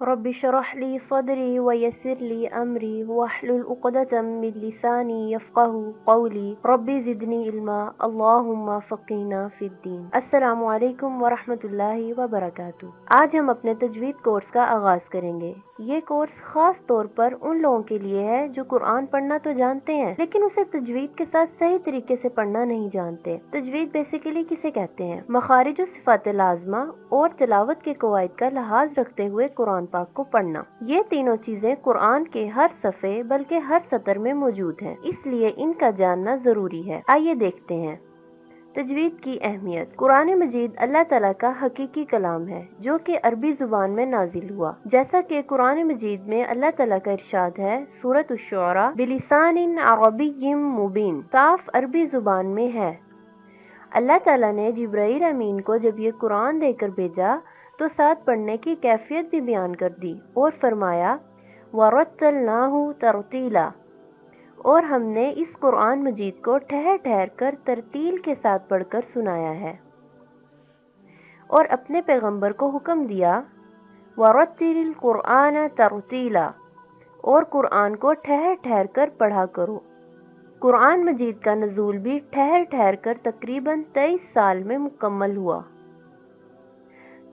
رب اشرح لي صدري ويسر لي أمري واحلل عقدة من لساني يفقه قولي رب زدني علما اللهم فقهنا في الدین۔ السلام علیکم ورحمۃ اللہ وبرکاتہ۔ آج ہم اپنے تجوید کورس کا آغاز کریں گے۔ یہ کورس خاص طور پر ان لوگوں کے لیے ہے جو قرآن پڑھنا تو جانتے ہیں لیکن اسے تجوید کے ساتھ صحیح طریقے سے پڑھنا نہیں جانتے۔ تجوید بیسیکلی کسے کہتے ہیں؟ مخارج و صفات لازمہ اور تلاوت کے قواعد کا لحاظ رکھتے ہوئے قرآن پاک کو پڑھنا۔ یہ تینوں چیزیں قرآن کے ہر صفحے بلکہ ہر سطر میں موجود ہیں، اس لیے ان کا جاننا ضروری ہے۔ آئیے دیکھتے ہیں تجوید کی اہمیت۔ قرآن مجید اللہ تعالیٰ کا حقیقی کلام ہے جو کہ عربی زبان میں نازل ہوا، جیسا کہ قرآن مجید میں اللہ تعالیٰ کا ارشاد ہے سورۃ الشعراء بلسان عربی مبین، صاف عربی زبان میں ہے۔ اللہ تعالیٰ نے جبرائیل امین کو جب یہ قرآن دے کر بھیجا تو ساتھ پڑھنے کی کیفیت بھی بیان کر دی اور فرمایا وَرَتَّلْنَاهُ تَرْتِيلًا، اور ہم نے اس قرآن مجید کو ٹھہر ٹھہر کر ترتیل کے ساتھ پڑھ کر سنایا ہے، اور اپنے پیغمبر کو حکم دیا وَرَتِّلِ الْقُرْآنَ تَرْتِيلًا، اور قرآن کو ٹھہر ٹھہر کر پڑھا کرو۔ قرآن مجید کا نزول بھی ٹھہر ٹھہر کر تقریباً 23 سال میں مکمل ہوا۔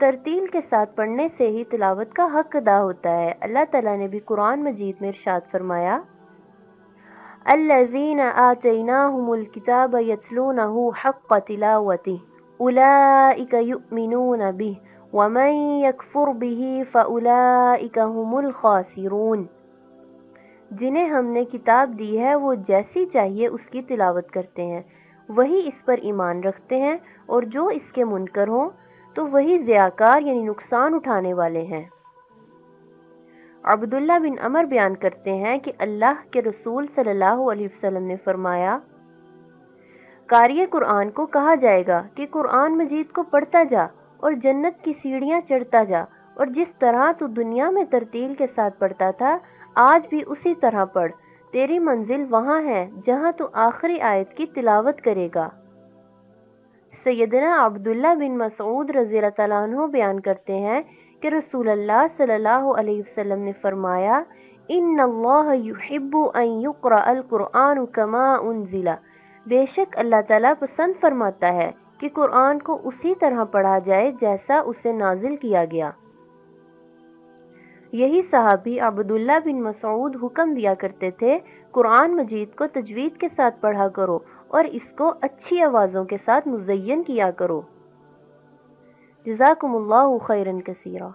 ترتیل کے ساتھ پڑھنے سے ہی تلاوت کا حق ادا ہوتا ہے۔ اللہ تعالیٰ نے بھی قرآن مجید میں ارشاد فرمایا الذین آتیناہم الکتاب یتلونہ حق تلاوتہ اولئک یؤمنون بہ ومن یکفر بہ فاولئک هم الخاسرون، جنہیں ہم نے کتاب دی ہے وہ جیسی چاہیے اس کی تلاوت کرتے ہیں، وہی اس پر ایمان رکھتے ہیں، اور جو اس کے منکر ہوں تو وہی ضیاءکار یعنی نقصان اٹھانے والے ہیں۔ عبداللہ بن عمر بیان کرتے ہیں کہ اللہ کے رسول صلی اللہ علیہ وسلم نے فرمایا قاری قرآن کو کہا جائے گا کہ قرآن مجید کو پڑھتا جا اور جنت کی سیڑھیاں چڑھتا جا، اور جس طرح تو دنیا میں ترتیل کے ساتھ پڑھتا تھا آج بھی اسی طرح پڑھ، تیری منزل وہاں ہے جہاں تو آخری آیت کی تلاوت کرے گا۔ سیدنا عبداللہ بن مسعود رضی اللہ تعالیٰ عنہ بیان کرتے ہیں کہ رسول اللہ صلی اللہ علیہ وسلم نے فرمایا ان اللہ یحب ان یقرأ القرآن کما انزل، بے شک اللہ تعالیٰ پسند فرماتا ہے کہ قرآن کو اسی طرح پڑھا جائے جیسا اسے نازل کیا گیا۔ یہی صحابی عبداللہ بن مسعود حکم دیا کرتے تھے قرآن مجید کو تجوید کے ساتھ پڑھا کرو اور اس کو اچھی آوازوں کے ساتھ مزین کیا کرو۔ جزاکم اللہ خیرا کثیرا۔